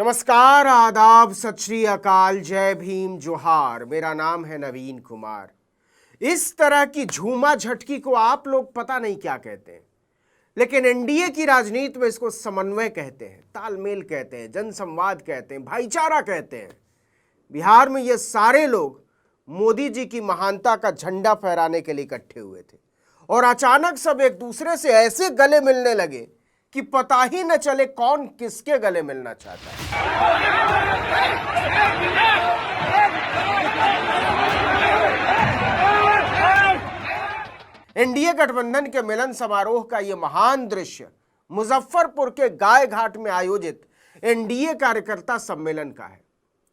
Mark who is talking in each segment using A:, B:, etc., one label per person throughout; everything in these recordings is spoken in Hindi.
A: नमस्कार, आदाब, सत श्री अकाल, जय भीम, जोहार। मेरा नाम है नवीन कुमार। इस तरह की झूमा झटकी को आप लोग पता नहीं क्या कहते हैं, लेकिन एनडीए की राजनीति में इसको समन्वय कहते हैं, तालमेल कहते हैं, जनसंवाद कहते हैं, भाईचारा कहते हैं। बिहार में ये सारे लोग मोदी जी की महानता का झंडा फहराने के लिए इकट्ठे हुए थे और अचानक सब एक दूसरे से ऐसे गले मिलने लगे कि पता ही न चले कौन किसके गले मिलना चाहता है। एनडीए गठबंधन के मिलन समारोह का यह महान दृश्य मुजफ्फरपुर के गाय घाट में आयोजित एनडीए कार्यकर्ता सम्मेलन का है।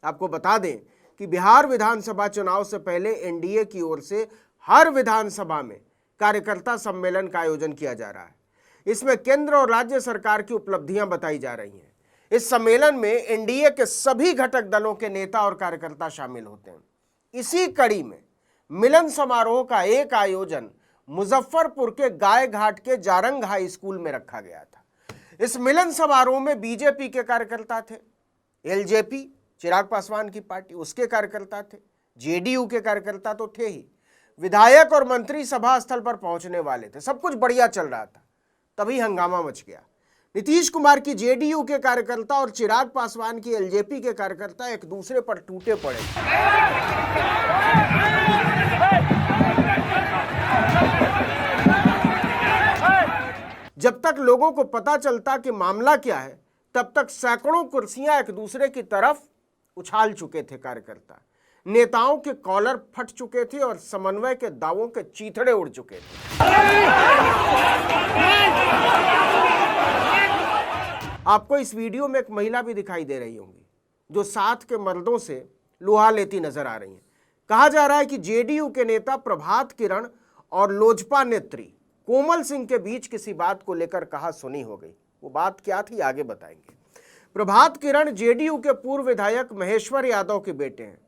A: आपको बता दें कि बिहार विधानसभा चुनाव से पहले एनडीए की ओर से हर विधानसभा में कार्यकर्ता सम्मेलन का आयोजन किया जा रहा है। इसमें केंद्र और राज्य सरकार की उपलब्धियां बताई जा रही हैं। इस सम्मेलन में एनडीए के सभी घटक दलों के नेता और कार्यकर्ता शामिल होते हैं। इसी कड़ी में मिलन समारोह का एक आयोजन मुजफ्फरपुर के गाय घाट के जारंग हाई स्कूल में रखा गया था। इस मिलन समारोह में बीजेपी के कार्यकर्ता थे, एलजेपी चिराग पासवान की पार्टी उसके कार्यकर्ता थे, जेडीयू के कार्यकर्ता तो थे ही, विधायक और मंत्री सभा स्थल पर पहुंचने वाले थे। सब कुछ बढ़िया चल रहा था, तभी हंगामा मच गया। नीतीश कुमार की जेडीयू के कार्यकर्ता और चिराग पासवान की एलजेपी के कार्यकर्ता एक दूसरे पर टूटे पड़े। जब तक लोगों को पता चलता कि मामला क्या है, तब तक सैकड़ों कुर्सियां एक दूसरे की तरफ उछाल चुके थे कार्यकर्ता। नेताओं के कॉलर फट चुके थे और समन्वय के दावों के चीथड़े उड़ चुके थे। आपको इस वीडियो में एक महिला भी दिखाई दे रही होंगी जो साथ के मर्दों से लोहा लेती नजर आ रही हैं। कहा जा रहा है कि जेडीयू के नेता प्रभात किरण और लोजपा नेत्री कोमल सिंह के बीच किसी बात को लेकर कहा सुनी हो गई। वो बात क्या थी आगे बताएंगे। प्रभात किरण जेडीयू के पूर्व विधायक महेश्वर यादव के बेटे हैं,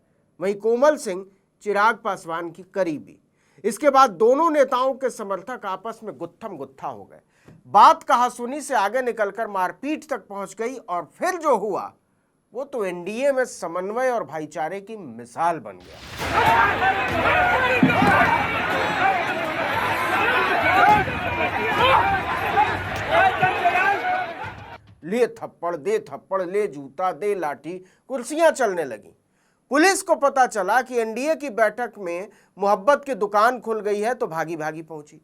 A: वहीं कोमल सिंह चिराग पासवान की करीबी। इसके बाद दोनों नेताओं के समर्थक आपस में गुत्थम गुत्था हो गए। बात कहासुनी से आगे निकलकर मारपीट तक पहुंच गई और फिर जो हुआ वो तो एनडीए में समन्वय और भाईचारे की मिसाल बन गया। ले थप्पड़ दे थप्पड़, ले जूता दे लाठी, कुर्सियां चलने लगी। पुलिस को पता चला कि एनडीए की बैठक में मोहब्बत की दुकान खुल गई है तो भागी भागी पहुंची।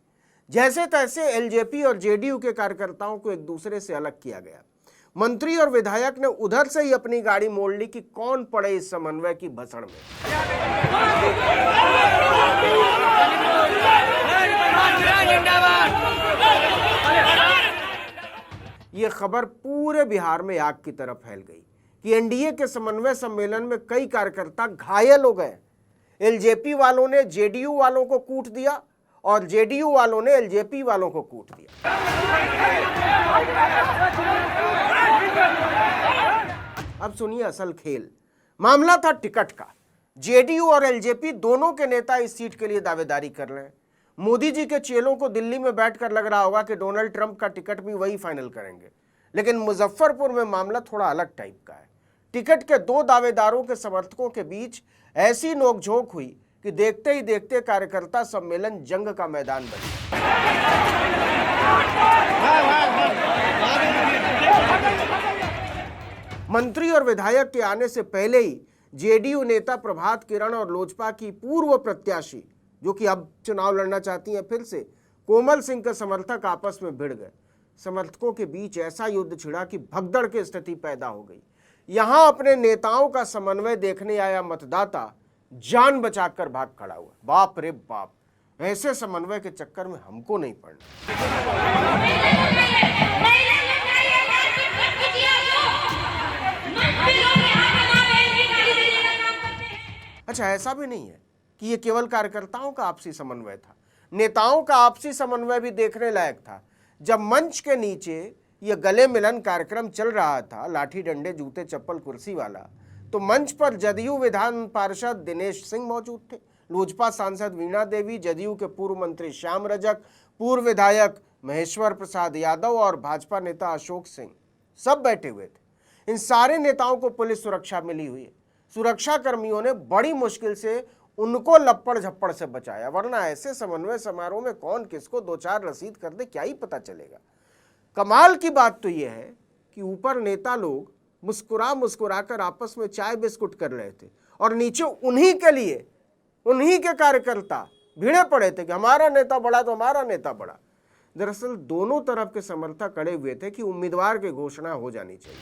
A: जैसे तैसे एलजेपी और जेडीयू के कार्यकर्ताओं को एक दूसरे से अलग किया गया। मंत्री और विधायक ने उधर से ही अपनी गाड़ी मोड़ ली कि कौन पड़े इस समन्वय की भसड़ में। यह खबर पूरे बिहार में आग की तरह फैल गई कि एनडीए के समन्वय सम्मेलन में कई कार्यकर्ता घायल हो गए। एलजेपी वालों ने जेडीयू वालों को कूट दिया और जेडीयू वालों ने एलजेपी वालों को कूट दिया। अब सुनिए असल खेल। मामला था टिकट का। जेडीयू और एलजेपी दोनों के नेता इस सीट के लिए दावेदारी कर रहे हैं। मोदी जी के चेलों को दिल्ली में बैठकर लग रहा होगा कि डोनाल्ड ट्रंप का टिकट भी वही फाइनल करेंगे, लेकिन मुजफ्फरपुर में मामला थोड़ा अलग टाइप का है। टिकट के दो दावेदारों के समर्थकों के बीच ऐसी नोकझोंक हुई कि देखते ही देखते कार्यकर्ता सम्मेलन जंग का मैदान बन गया। मंत्री और विधायक के आने से पहले ही जेडीयू नेता प्रभात किरण और लोजपा की पूर्व प्रत्याशी, जो कि अब चुनाव लड़ना चाहती हैं फिर से, कोमल सिंह के समर्थक आपस में भिड़ गए। समर्थकों के बीच ऐसा युद्ध छिड़ा कि भगदड़ की स्थिति पैदा हो गई। यहां अपने नेताओं का समन्वय देखने आया मतदाता जान बचाकर भाग खड़ा हुआ। बाप रे बाप, ऐसे समन्वय के चक्कर में हमको नहीं पड़ना। अच्छा, ऐसा भी नहीं है कि ये केवल कार्यकर्ताओं का आपसी समन्वय था, नेताओं का आपसी समन्वय भी देखने लायक था। जब मंच के नीचे ये गले मिलन कार्यक्रम चल रहा था, लाठी डंडे जूते चप्पल कुर्सी वाला, तो मंच पर जदयू विधान पार्षद दिनेश सिंह मौजूद थे, लोजपा सांसद वीणा देवी, जदयू के पूर्व मंत्री श्याम रजक, पूर्व विधायक महेश्वर प्रसाद यादव और भाजपा नेता अशोक सिंह सब बैठे हुए थे। इन सारे नेताओं को पुलिस सुरक्षा मिली हुई है। सुरक्षा कर्मियों ने बड़ी मुश्किल से उनको लपड़ झप्पड़ से बचाया, वरना ऐसे समन्वय समारोह में कौन किसको दो चार रसीद कर दे क्या ही पता चलेगा। कमाल की बात तो यह है कि ऊपर नेता लोग मुस्कुरा मुस्कुरा कर आपस में चाय बिस्कुट कर रहे थे और नीचे उन्हीं के लिए उन्हीं के कार्यकर्ता भिड़े पड़े थे कि हमारा नेता बड़ा तो हमारा नेता बड़ा। दरअसल दोनों तरफ के समर्थक अड़े हुए थे कि उम्मीदवार की घोषणा हो जानी चाहिए।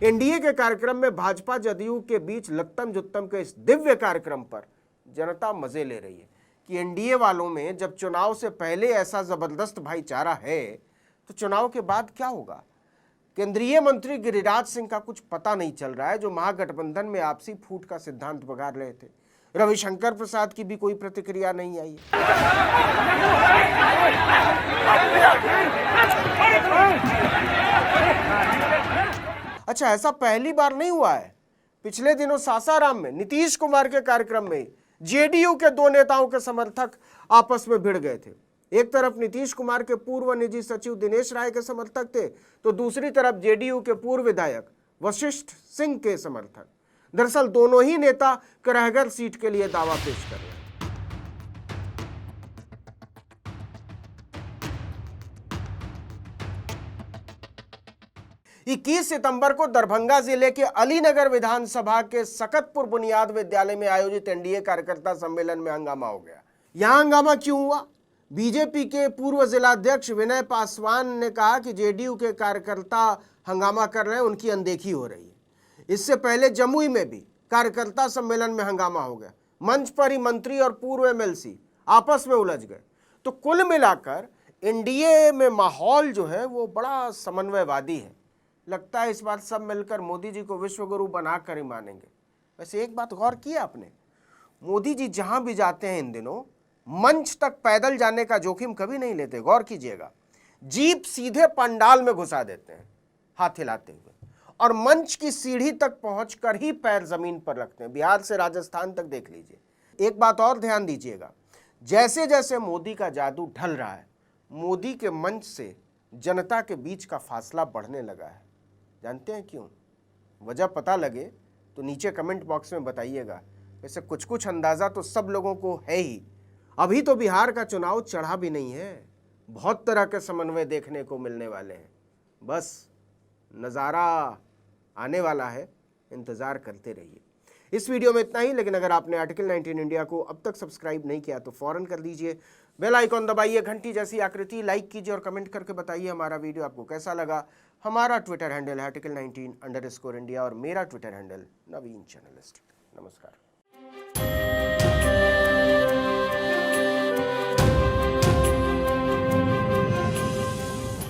A: एनडीए के कार्यक्रम में भाजपा जदयू के बीच लत्तम जुत्तम के इस दिव्य कार्यक्रम पर जनता मजे ले रही है कि एनडीए वालों में जब चुनाव से पहले ऐसा जबरदस्त भाईचारा है तो चुनाव के बाद क्या होगा। केंद्रीय मंत्री गिरिराज सिंह का कुछ पता नहीं चल रहा है, जो महागठबंधन में आपसी फूट का सिद्धांत बघार रहे थे। रविशंकर प्रसाद की भी कोई प्रतिक्रिया नहीं आई है। अच्छा, ऐसा पहली बार नहीं हुआ है। पिछले दिनों सासाराम में नीतीश कुमार के कार्यक्रम में जेडीयू के दो नेताओं के समर्थक आपस में भिड़ गए थे। एक तरफ नीतीश कुमार के पूर्व निजी सचिव दिनेश राय के समर्थक थे, तो दूसरी तरफ जेडीयू के पूर्व विधायक वशिष्ठ सिंह के समर्थक। दरअसल दोनों ही नेता करहगर सीट के लिए दावा पेश कर रहे हैं। 21 सितंबर को दरभंगा जिले के अलीनगर विधानसभा के सकतपुर बुनियाद विद्यालय में आयोजित एनडीए कार्यकर्ता सम्मेलन में हंगामा हो गया। यहां हंगामा क्यों हुआ? बीजेपी के पूर्व जिलाध्यक्ष विनय पासवान ने कहा कि जेडीयू के कार्यकर्ता हंगामा कर रहे हैं, उनकी अनदेखी हो रही है। इससे पहले जमुई में भी कार्यकर्ता सम्मेलन में हंगामा हो गया। मंच पर ही मंत्री और पूर्व एमएलसी आपस में उलझ गए। तो कुल मिलाकर एनडीए में माहौल जो है वो बड़ा समन्वयवादी है। लगता है इस बार सब मिलकर मोदी जी को विश्वगुरु बनाकर ही मानेंगे। वैसे एक बात गौर की आपने, मोदी जी जहां भी जाते हैं इन दिनों मंच तक पैदल जाने का जोखिम कभी नहीं लेते। गौर कीजिएगा, जीप सीधे पंडाल में घुसा देते हैं हाथ हिलाते हुए, और मंच की सीढ़ी तक पहुंचकर ही पैर जमीन पर रखते हैं। बिहार से राजस्थान तक देख लीजिए। एक बात और ध्यान दीजिएगा, जैसे जैसे मोदी का जादू ढल रहा है, मोदी के मंच से जनता के बीच का फासला बढ़ने लगा है। जानते हैं क्यों? वजह पता लगे तो नीचे कमेंट बॉक्स में बताइएगा। वैसे कुछ कुछ अंदाजा तो सब लोगों को है ही। अभी तो बिहार का चुनाव चढ़ा भी नहीं है, बहुत तरह के समन्वय देखने को मिलने वाले हैं। बस नज़ारा आने वाला है, इंतज़ार करते रहिए। इस वीडियो में इतना ही, लेकिन अगर आपने आर्टिकल 19 इंडिया को अब तक सब्सक्राइब नहीं किया तो फौरन कर दीजिए। बेल आइकॉन दबाइए, घंटी जैसी आकृति, लाइक कीजिए और कमेंट करके बताइए हमारा वीडियो आपको कैसा लगा। हमारा ट्विटर हैंडल है article19_India और मेरा ट्विटर हैंडल नवीन जर्नलिस्ट। नमस्कार।